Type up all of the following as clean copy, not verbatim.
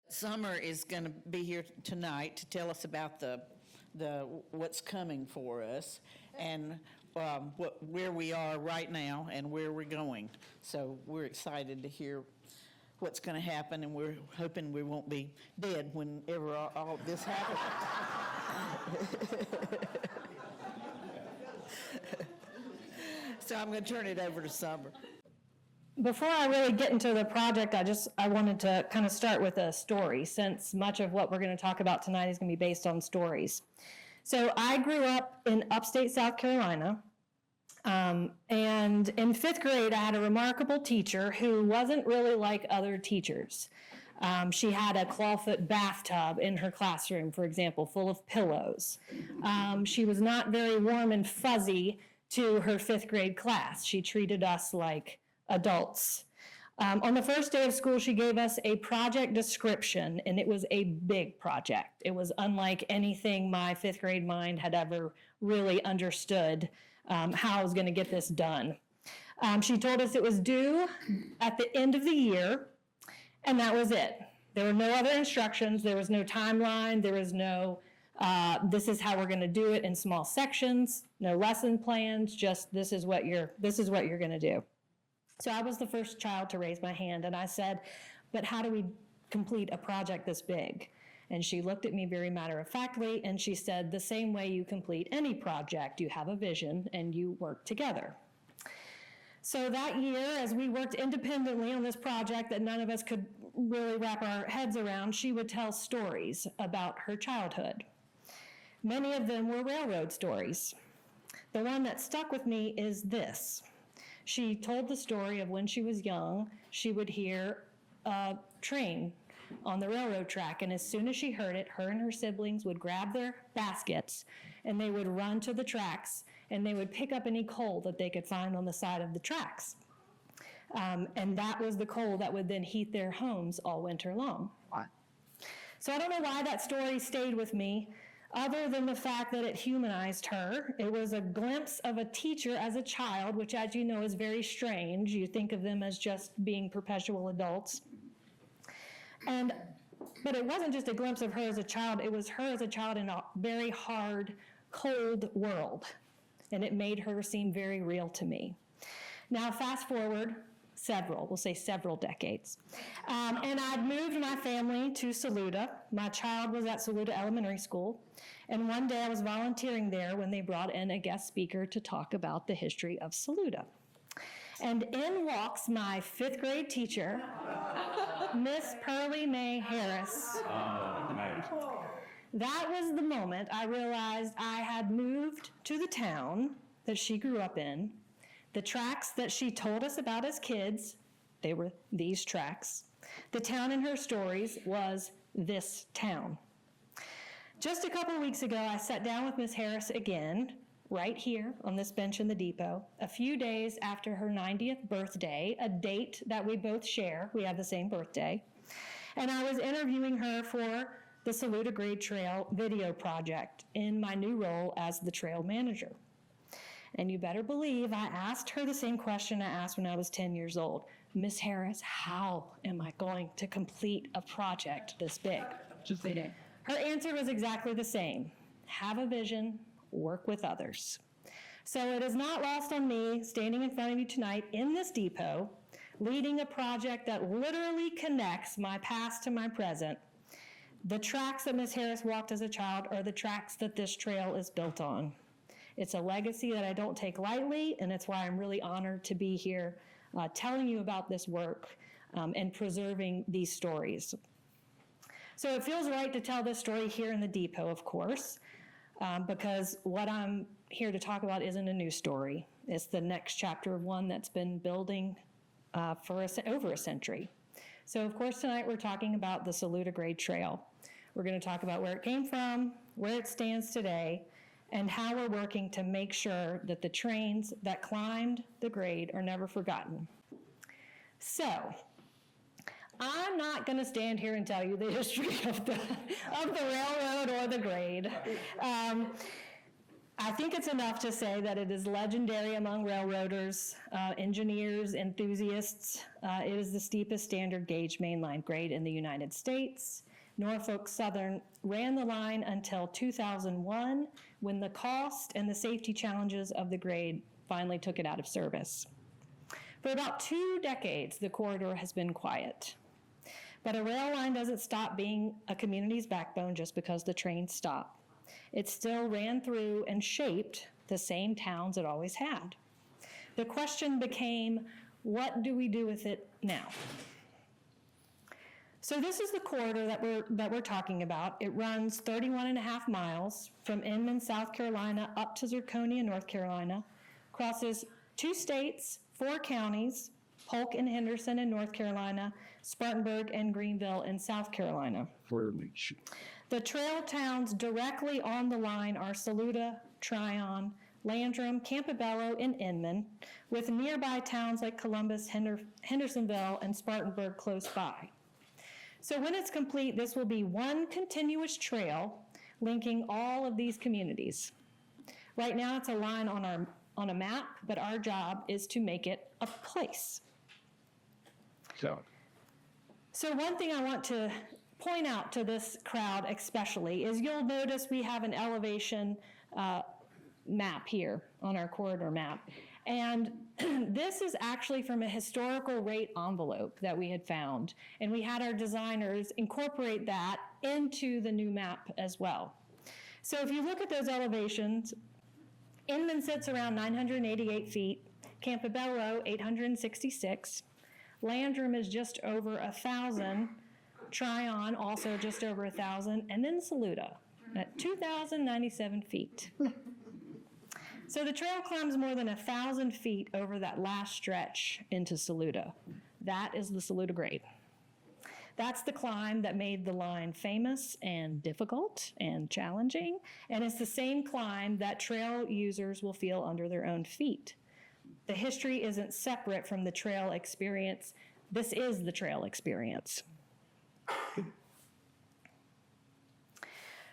Summer is going to be here tonight to tell us about the what's coming for us and where we are right now and where we're going. So we're excited to hear what's going to happen, and we're hoping we won't be dead whenever all this happens. So I'm going to turn it over to Summer. Before I really get into the project, I wanted to kind of start with a story, since much of what we're going to talk about tonight is going to be based on stories. So I grew up in upstate South Carolina, and in 5th grade, I had a remarkable teacher who wasn't really like other teachers. She had a clawfoot bathtub in her classroom, for example, full of pillows. She was not very warm and fuzzy to her 5th grade class. She treated us like adults. On the first day of school, she gave us a project description, and it was a big project. It was unlike anything my 5th grade mind had ever really understood how I was going to get this done. She told us it was due at the end of the year, and that was it. There were no other instructions. There was no timeline. There was no, this is how we're going to do it in small sections, no lesson plans, just this is what you're going to do. So I was the first child to raise my hand, and I said, but how do we complete a project this big? And she looked at me very matter-of-factly, and she said, the same way you complete any project, you have a vision and you work together. So that year, as we worked independently on this project that none of us could really wrap our heads around, she would tell stories about her childhood. Many of them were railroad stories. The one that stuck with me is this. She told the story of when she was young, she would hear a train on the railroad track, and as soon as she heard it, her and her siblings would grab their baskets and they would run to the tracks and they would pick up any coal that they could find on the side of the tracks. And that was the coal that would then heat their homes all winter long. So I don't know why that story stayed with me, other than the fact that it humanized her. It was a glimpse of a teacher as a child, which, as you know, is very strange. You think of them as just being perpetual adults. But it wasn't just a glimpse of her as a child. It was her as a child in a very hard, cold world. And it made her seem very real to me. Now, fast forward several decades. And I'd moved my family to Saluda. My child was at Saluda Elementary School. And one day I was volunteering there when they brought in a guest speaker to talk about the history of Saluda. And in walks my 5th grade teacher, Miss Pearlie Mae Harris. Oh, nice. That was the moment I realized I had moved to the town that she grew up in. The tracks that she told us about as kids, they were these tracks. The town in her stories was this town. Just a couple of weeks ago, I sat down with Miss Harris again, right here on this bench in the depot, a few days after her 90th birthday, a date that we both share. We have the same birthday. And I was interviewing her for the Saluda Grade Trail video project in my new role as the trail manager. And you better believe I asked her the same question I asked when I was 10 years old. Miss Harris, how am I going to complete a project this big? Her answer was exactly the same. Have a vision, work with others. So it is not lost on me standing in front of you tonight in this depot, leading a project that literally connects my past to my present. The tracks that Miss Harris walked as a child are the tracks that this trail is built on. It's a legacy that I don't take lightly, and it's why I'm really honored to be here telling you about this work and preserving these stories. So it feels right to tell this story here in the depot, of course, because what I'm here to talk about isn't a new story. It's the next chapter of one that's been building for over a century. So, of course, tonight we're talking about the Saluda Grade Trail. We're going to talk about where it came from, where it stands today, and how we're working to make sure that the trains that climbed the grade are never forgotten. So, I'm not going to stand here and tell you the history of the railroad or the grade. I think it's enough to say that it is legendary among railroaders, engineers, enthusiasts. It is the steepest standard gauge mainline grade in the United States. Norfolk Southern ran the line until 2001, when the cost and the safety challenges of the grade finally took it out of service. For about 2 decades, the corridor has been quiet. But a rail line doesn't stop being a community's backbone just because the trains stop. It still ran through and shaped the same towns it always had. The question became, what do we do with it now? So this is the corridor that we're talking about. It runs 31.5 miles from Inman, South Carolina, up to Zirconia, North Carolina, crosses 2 states, 4 counties, Polk and Henderson in North Carolina, Spartanburg and Greenville in South Carolina. The trail towns directly on the line are Saluda, Tryon, Landrum, Campobello, and Inman, with nearby towns like Columbus, Hendersonville, and Spartanburg close by. So when it's complete, this will be one continuous trail linking all of these communities. Right now, it's a line on a map, but our job is to make it a place. So one thing I want to point out to this crowd especially is you'll notice we have an elevation map here on our corridor map. And this is actually from a historical rate envelope that we had found. And we had our designers incorporate that into the new map as well. So if you look at those elevations, Inman sits around 988 feet, Campobello 866, Landrum is just over 1,000, Tryon also just over 1,000, and then Saluda at 2,097 feet. So the trail climbs more than 1,000 feet over that last stretch into Saluda. That is the Saluda Grade. That's the climb that made the line famous and difficult and challenging, and it's the same climb that trail users will feel under their own feet. The history isn't separate from the trail experience. This is the trail experience.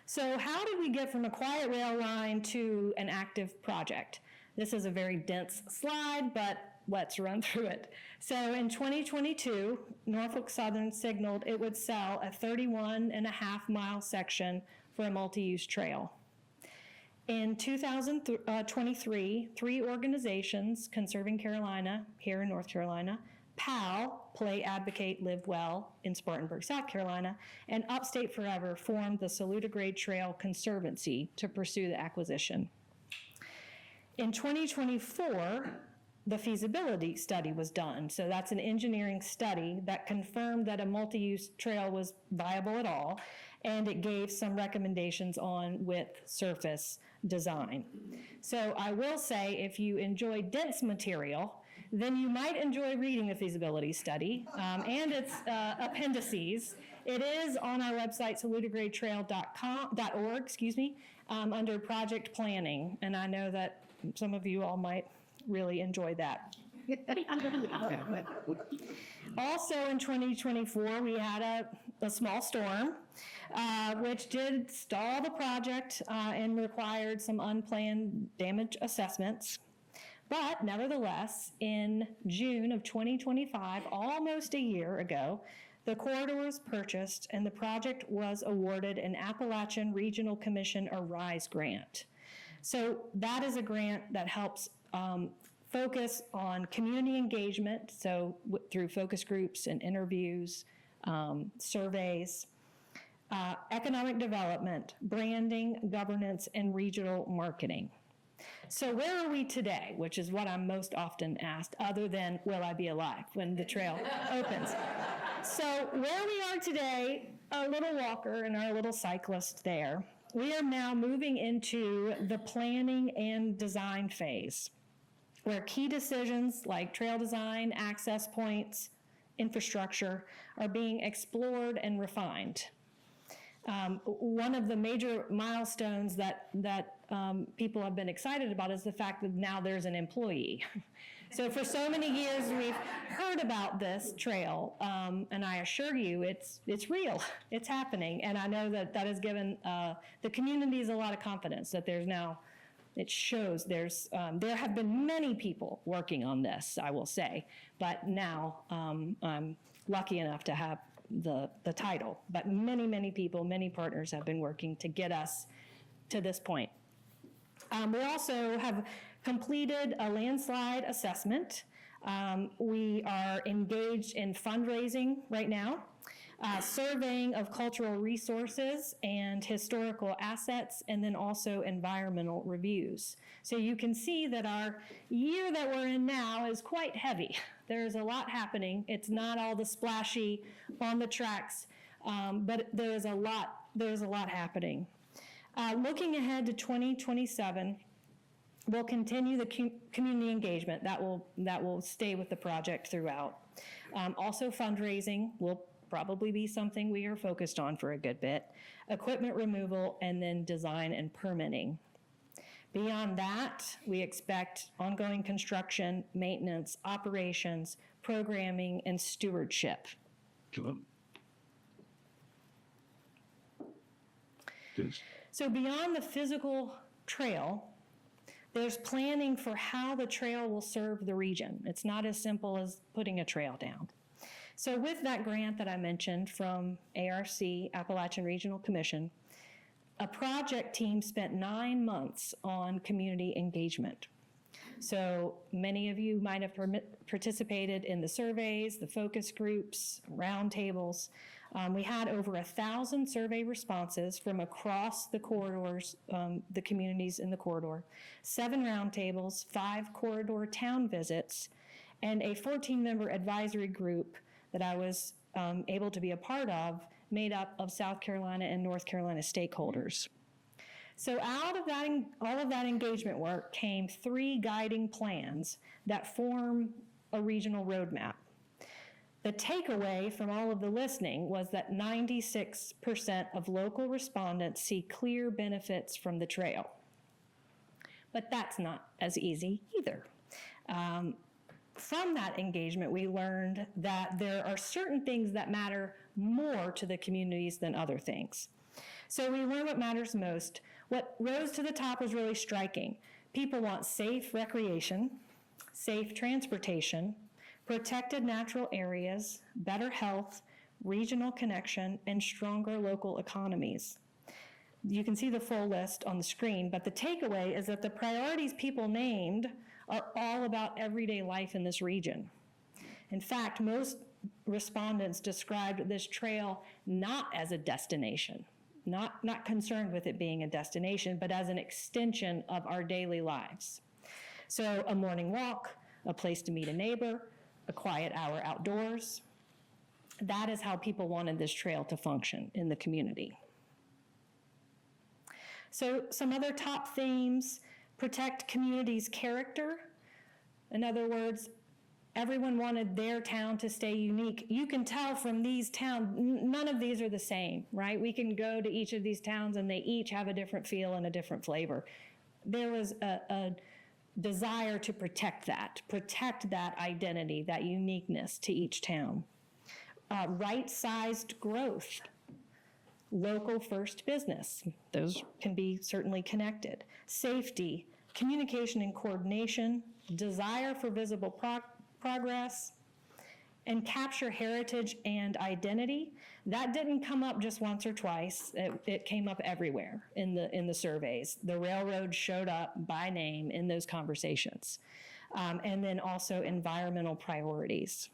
So how did we get from a quiet rail line to an active project? This is a very dense slide, but let's run through it. So in 2022, Norfolk Southern signaled it would sell a 31.5-mile section for a multi-use trail. In 2023, 3 organizations, Conserving Carolina here in North Carolina, PAL, Play, Advocate, Live Well in Spartanburg, South Carolina, and Upstate Forever formed the Saluda Grade Trail Conservancy to pursue the acquisition. In 2024, the feasibility study was done. So that's an engineering study that confirmed that a multi-use trail was viable at all, and it gave some recommendations on width, surface, design. So I will say, if you enjoy dense material, then you might enjoy reading the feasibility study and its appendices. It is on our website, saludagradetrail.org, under project planning, and I know that some of you all might really enjoy that. Also in 2024, we had a small storm, which did stall the project and required some unplanned damage assessments. But nevertheless, in June of 2025, almost a year ago, the corridor was purchased and the project was awarded an Appalachian Regional Commission ARISE grant. So that is a grant that helps focus on community engagement, so through focus groups and interviews, surveys, economic development, branding, governance, and regional marketing. So where are we today, which is what I'm most often asked, other than will I be alive when the trail opens? So where we are today, our little walker and our little cyclist there, we are now moving into the planning and design phase, where key decisions like trail design, access points, infrastructure are being explored and refined. One of the major milestones that people have been excited about is the fact that now there's an employee. So for so many years we've heard about this trail, and I assure you it's real, it's happening, and I know that has given the communities a lot of confidence that there's now it shows there have been many people working on this, I will say, but now I'm lucky enough to have the title. But many, many people, many partners have been working to get us to this point. We also have completed a landslide assessment. We are engaged in fundraising right now, surveying of cultural resources and historical assets, and then also environmental reviews. So you can see that our year that we're in now is quite heavy. There's a lot happening. It's not all the splashy on the tracks, but there's a lot happening. Looking ahead to 2027, we'll continue the community engagement. That will stay with the project throughout. Also, fundraising will probably be something we are focused on for a good bit. Equipment removal, and then design and permitting. Beyond that, we expect ongoing construction, maintenance, operations, programming, and stewardship. Sure. Good. So beyond the physical trail, there's planning for how the trail will serve the region. It's not as simple as putting a trail down. So with that grant that I mentioned from ARC, Appalachian Regional Commission, a project team spent 9 months on community engagement. So many of you might have participated in the surveys, the focus groups, roundtables. We had over 1,000 survey responses from across the corridors, the communities in the corridor, 7 roundtables, 5 corridor town visits, and a 14-member advisory group that I was able to be a part of, made up of South Carolina and North Carolina stakeholders. So out of that, all of that engagement work came 3 guiding plans that form a regional roadmap. The takeaway from all of the listening was that 96% of local respondents see clear benefits from the trail. But that's not as easy either. From that engagement, we learned that there are certain things that matter more to the communities than other things. So we learned what matters most. What rose to the top was really striking. People want safe recreation, safe transportation, protected natural areas, better health, regional connection, and stronger local economies. You can see the full list on the screen, but the takeaway is that the priorities people named are all about everyday life in this region. In fact, most respondents described this trail not as a destination, not concerned with it being a destination, but as an extension of our daily lives. So a morning walk, a place to meet a neighbor, a quiet hour outdoors. That is how people wanted this trail to function in the community. So some other top themes: protect community's character. In other words, everyone wanted their town to stay unique. You can tell from these towns, none of these are the same, right? We can go to each of these towns and they each have a different feel and a different flavor. There was a desire to protect that identity, that uniqueness to each town. Right-sized growth, local first business, those can be certainly connected. Safety, communication and coordination, desire for visible progress, and capture heritage and identity. That didn't come up just once or twice. It came up everywhere in the surveys. The railroad showed up by name in those conversations. And then also environmental priorities.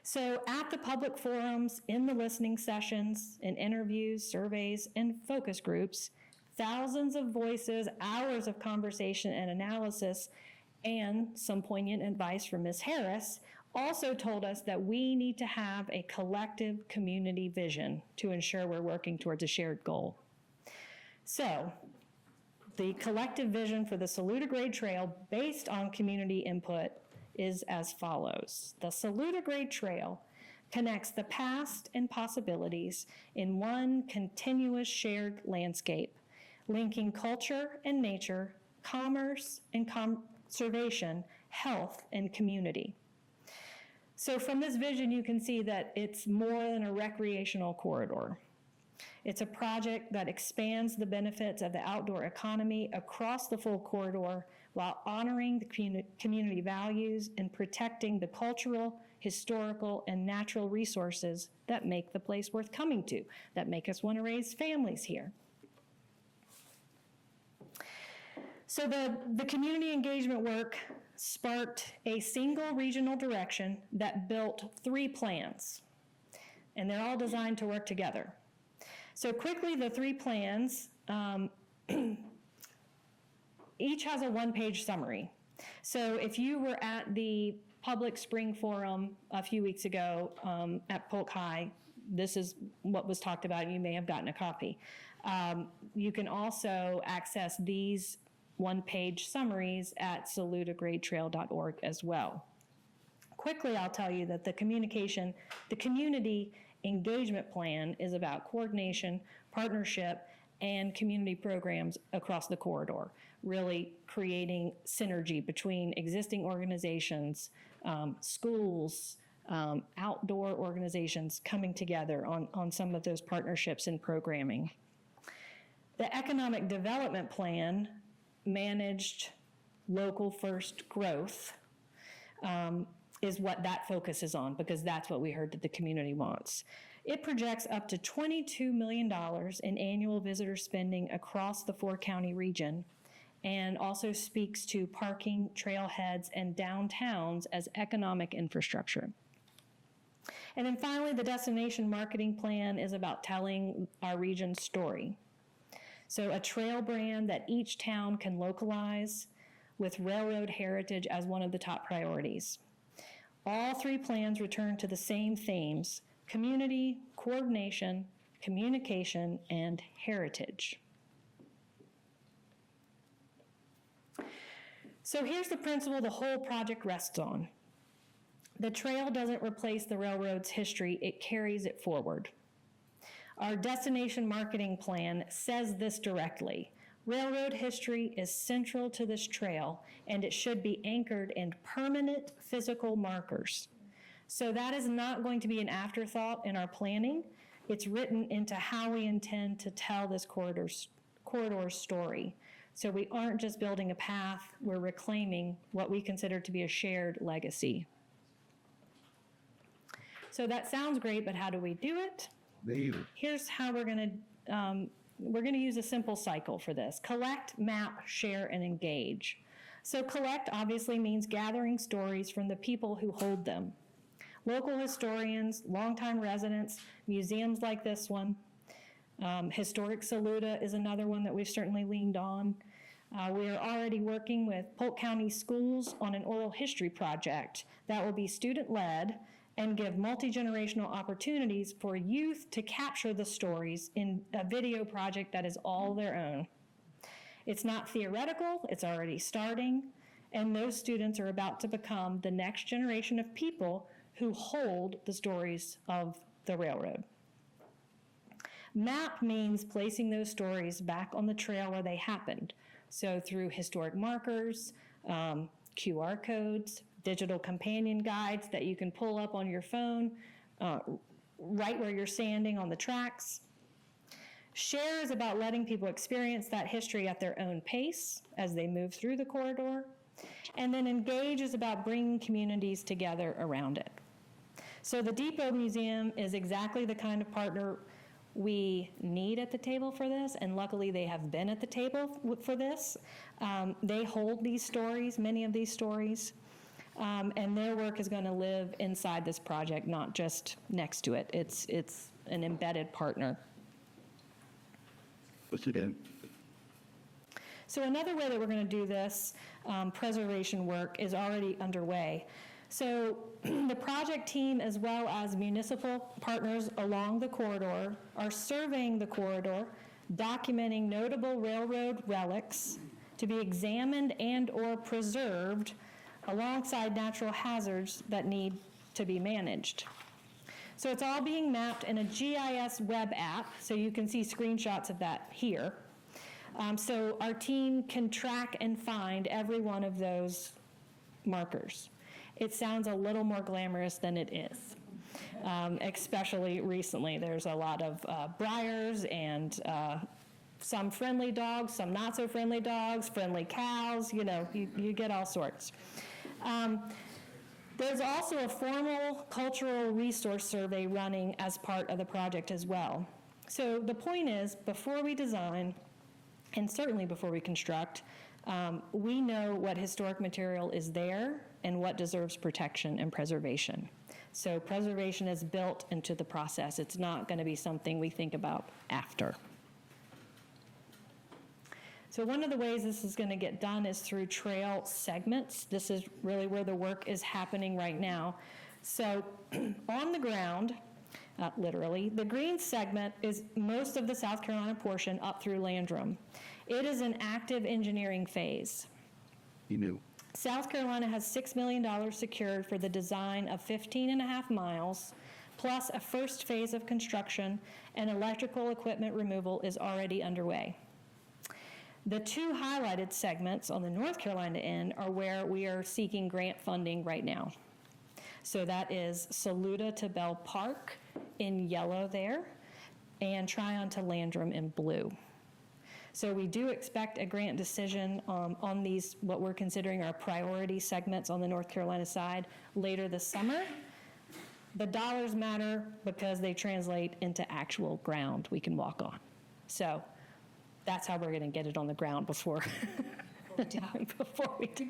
So at the public forums, in the listening sessions, in interviews, surveys, and focus groups, thousands of voices, hours of conversation and analysis, and some poignant advice from Ms. Harris also told us that we need to have a collective community vision to ensure we're working towards a shared goal. So, the collective vision for the Saluda Grade Trail, based on community input, is as follows. The Saluda Grade Trail connects the past and possibilities in one continuous shared landscape, linking culture and nature, commerce and conservation, health and community. So from this vision, you can see that it's more than a recreational corridor. It's a project that expands the benefits of the outdoor economy across the full corridor while honoring the community values and protecting the cultural, historical, and natural resources that make the place worth coming to, that make us want to raise families here. So the community engagement work sparked a single regional direction that built 3 plans, and they're all designed to work together. So quickly, the 3 plans, each has a 1-page summary. So if you were at the Public Spring Forum a few weeks ago at Polk High, this is what was talked about. You may have gotten a copy. You can also access these 1-page summaries at saludagradetrail.org as well. Quickly, I'll tell you that the community engagement plan is about coordination, partnership, and community programs across the corridor, really creating synergy between existing organizations, schools, outdoor organizations coming together on some of those partnerships and programming. The economic development plan managed local first growth is what that focuses on, because that's what we heard that the community wants. It projects up to $22 million in annual visitor spending across the 4-county region, and also speaks to parking, trailheads, and downtowns as economic infrastructure. And then finally, the destination marketing plan is about telling our region's story. So a trail brand that each town can localize with railroad heritage as one of the top priorities. All 3 plans return to the same themes: community, coordination, communication, and heritage. So here's the principle the whole project rests on. The trail doesn't replace the railroad's history, it carries it forward. Our destination marketing plan says this directly. Railroad history is central to this trail, and it should be anchored in permanent physical markers. So that is not going to be an afterthought in our planning. It's written into how we intend to tell this corridor story. So we aren't just building a path, we're reclaiming what we consider to be a shared legacy. So that sounds great, but how do we do it? Here's how we're going to use a simple cycle for this. Collect, map, share, and engage. So collect obviously means gathering stories from the people who hold them. Local historians, longtime residents, museums like this one. Historic Saluda is another one that we've certainly leaned on. We are already working with Polk County schools on an oral history project that will be student-led and give multi-generational opportunities for youth to capture the stories in a video project that is all their own. It's not theoretical, it's already starting, and those students are about to become the next generation of people who hold the stories of the railroad. Map means placing those stories back on the trail where they happened. So through historic markers, QR codes, digital companion guides that you can pull up on your phone right where you're standing on the tracks. Share is about letting people experience that history at their own pace as they move through the corridor. And then engage is about bringing communities together around it. So the Depot Museum is exactly the kind of partner we need at the table for this, and luckily they have been at the table for this. They hold these stories, many of these stories, and their work is going to live inside this project, not just next to it. It's an embedded partner. What's it in? So another way that we're going to do this preservation work is already underway. So the project team, as well as municipal partners along the corridor, are surveying the corridor, documenting notable railroad relics to be examined and or preserved alongside natural hazards that need to be managed. So it's all being mapped in a GIS web app, so you can see screenshots of that here. So our team can track and find every one of those markers. It sounds a little more glamorous than it is. especially recently. There's a lot of briars and some friendly dogs, some not so friendly dogs, friendly cows, you get all sorts. There's also a formal cultural resource survey running as part of the project as well. So the point is, before we design, and certainly before we construct, we know what historic material is there and what deserves protection and preservation. So preservation is built into the process. It's not going to be something we think about after. So one of the ways this is going to get done is through trail segments. This is really where the work is happening right now. So on the ground, literally, the green segment is most of the South Carolina portion up through Landrum. It is an active engineering phase. You knew. South Carolina has $6 million secured for the design of 15.5 miles, plus a first phase of construction, and electrical equipment removal is already underway. The two highlighted segments on the North Carolina end are where we are seeking grant funding right now. So that is Saluda to Bell Park in yellow there, and Tryon to Landrum in blue. So we do expect a grant decision on these, what we're considering our priority segments on the North Carolina side, later this summer. The dollars matter because they translate into actual ground we can walk on. So that's how we're going to get it on the ground before we do.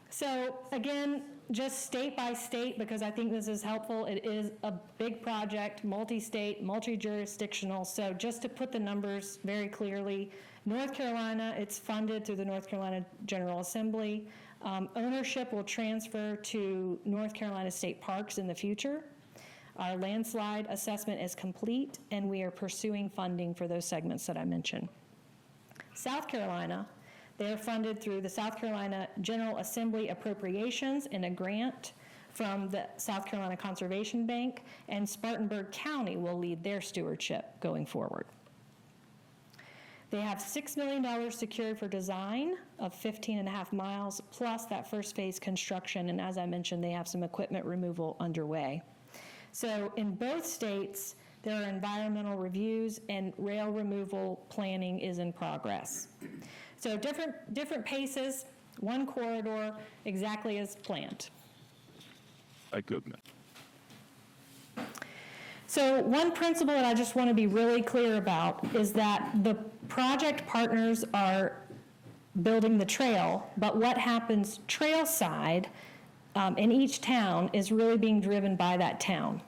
So again, just state by state, because I think this is helpful. It is a big project, multi-state, multi-jurisdictional. So just to put the numbers very clearly, North Carolina, it's funded through the North Carolina General Assembly. Ownership will transfer to North Carolina State Parks in the future. Our landslide assessment is complete, and we are pursuing funding for those segments that I mentioned. South Carolina, they are funded through the South Carolina General Assembly appropriations and a grant from the South Carolina Conservation Bank, and Spartanburg County will lead their stewardship going forward. They have $6 million secured for design of 15.5 miles, plus that first phase construction, and as I mentioned, they have some equipment removal underway. So in both states, there are environmental reviews and rail removal planning is in progress. So different paces, one corridor, exactly as planned. Thank goodness. So one principle that I just want to be really clear about is that the project partners are building the trail, but what happens trail side in each town is really being driven by that town.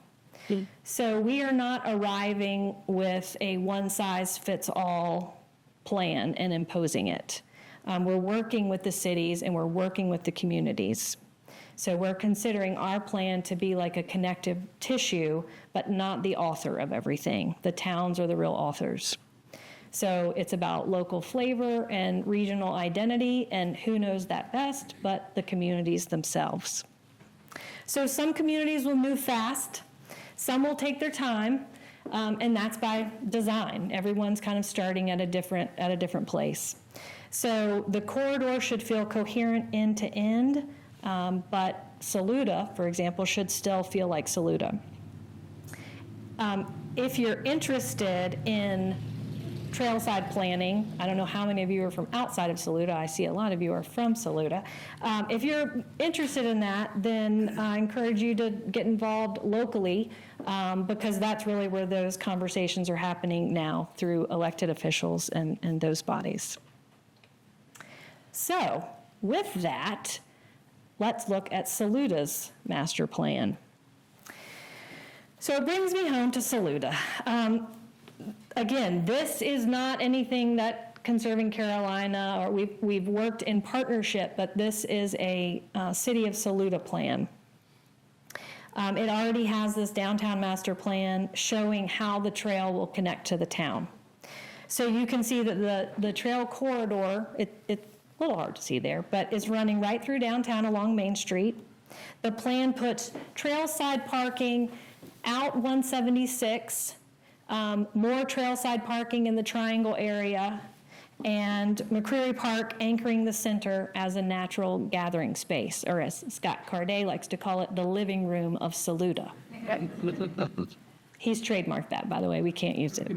So we are not arriving with a one-size-fits-all plan and imposing it. We're working with the cities and we're working with the communities. So we're considering our plan to be like a connective tissue, but not the author of everything. The towns are the real authors. So it's about local flavor and regional identity, and who knows that best but the communities themselves. So some communities will move fast, some will take their time, and that's by design. Everyone's kind of starting at a different place. So the corridor should feel coherent end to end, but Saluda, for example, should still feel like Saluda. If you're interested in trailside planning, I don't know how many of you are from outside of Saluda. I see a lot of you are from Saluda. If you're interested in that, then I encourage you to get involved locally, because that's really where those conversations are happening now through elected officials and those bodies. So with that, let's look at Saluda's master plan. So it brings me home to Saluda. Again, this is not anything that Conserving Carolina, or we've worked in partnership, but this is a City of Saluda plan. It already has this downtown master plan showing how the trail will connect to the town. So you can see that the trail corridor, it's a little hard to see there, but is running right through downtown along Main Street. The plan puts trailside parking out 176, more trailside parking in the Triangle area, and McCreary Park anchoring the center as a natural gathering space, or as Scott Carday likes to call it, the living room of Saluda. He's trademarked that, by the way. We can't use it.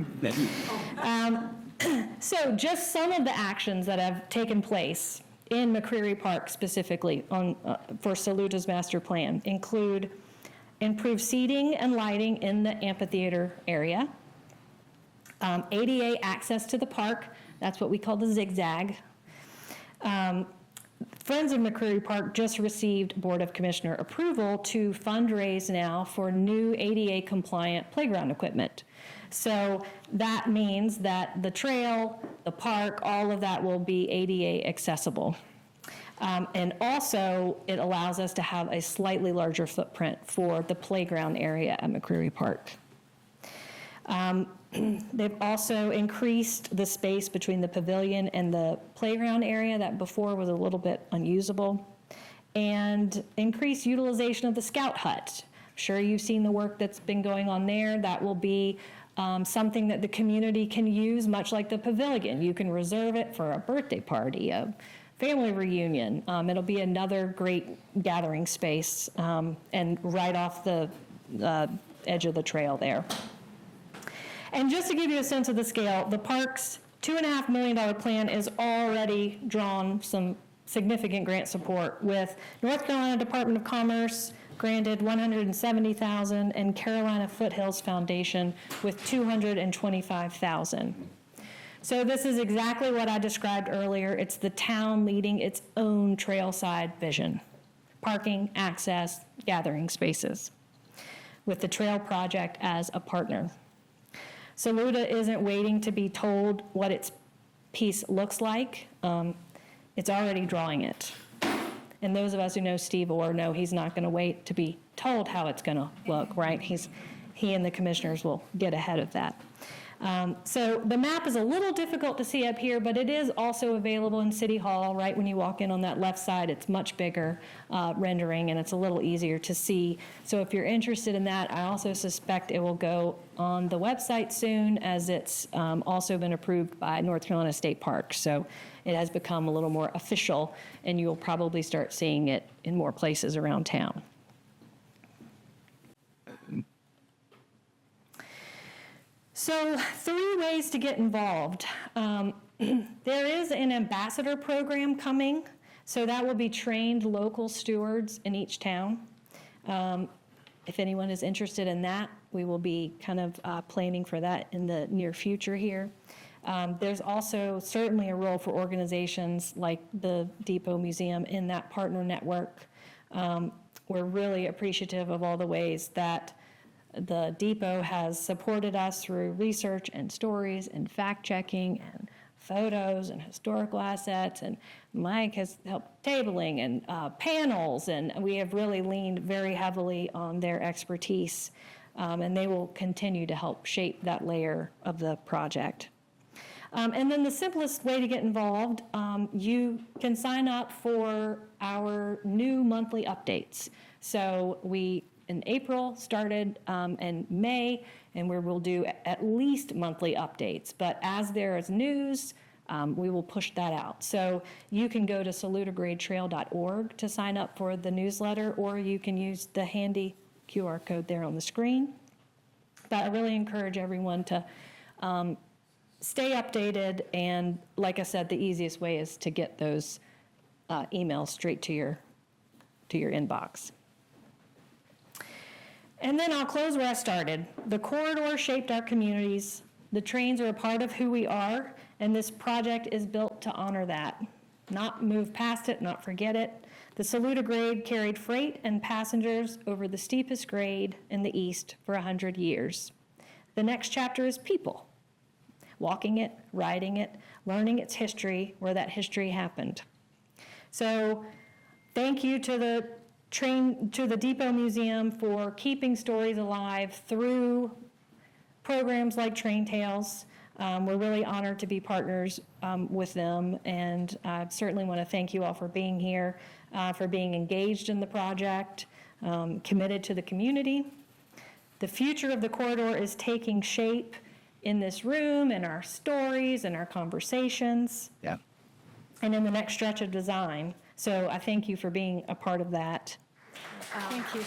So just some of the actions that have taken place in McCreary Park specifically for Saluda's master plan include improved seating and lighting in the amphitheater area, ADA access to the park, that's what we call the zigzag. Friends of McCreary Park just received Board of Commissioner approval to fundraise now for new ADA compliant playground equipment. So that means that the trail, the park, all of that will be ADA accessible. And also, it allows us to have a slightly larger footprint for the playground area at McCreary Park. They've also increased the space between the pavilion and the playground area that before was a little bit unusable, and increased utilization of the scout hut. I'm sure you've seen the work that's been going on there. That will be something that the community can use, much like the pavilion. You can reserve it for a birthday party, a family reunion. It'll be another great gathering space and right off the edge of the trail there. And just to give you a sense of the scale, the park's $2.5 million plan is already drawn some significant grant support, with North Carolina Department of Commerce granted $170,000 and Carolina Foothills Foundation with $225,000. So this is exactly what I described earlier. It's the town leading its own trailside vision: parking, access, gathering spaces, with the trail project as a partner. Saluda isn't waiting to be told what its piece looks like. It's already drawing it. And those of us who know Steve Orr know he's not going to wait to be told how it's going to look, right? He and the commissioners will get ahead of that. So the map is a little difficult to see up here, but it is also available in City Hall, right when you walk in on that left side. It's much bigger rendering, and it's a little easier to see. So if you're interested in that, I also suspect it will go on the website soon, as it's also been approved by North Carolina State Parks. So it has become a little more official, and you'll probably start seeing it in more places around town. So 3 ways to get involved. There is an ambassador program coming, so that will be trained local stewards in each town. If anyone is interested in that, we will be kind of planning for that in the near future here. There's also certainly a role for organizations like the Depot Museum in that partner network. We're really appreciative of all the ways that the Depot has supported us through research and stories and fact-checking and photos and historical assets, and Mike has helped tabling and panels, and we have really leaned very heavily on their expertise, and they will continue to help shape that layer of the project. And then the simplest way to get involved, you can sign up for our new monthly updates. So we, in April, started in May, and we will do at least monthly updates. But as there is news, we will push that out. So you can go to saludagradetrail.org to sign up for the newsletter, or you can use the handy QR code there on the screen. But I really encourage everyone to stay updated, and like I said, the easiest way is to get those emails straight to your inbox. And then I'll close where I started. The corridor shaped our communities. The trains are a part of who we are, and this project is built to honor that. Not move past it, not forget it. The Saluda Grade carried freight and passengers over the steepest grade in the East for 100 years. The next chapter is people. Walking it, riding it, learning its history, where that history happened. So thank you to the Depot Museum for keeping stories alive through programs like Train Tales. We're really honored to be partners with them, and I certainly want to thank you all for being here, for being engaged in the project, committed to the community. The future of the corridor is taking shape, in this room, in our stories, and our conversations, Yeah. and in the next stretch of design. So I thank you for being a part of that. Thank you.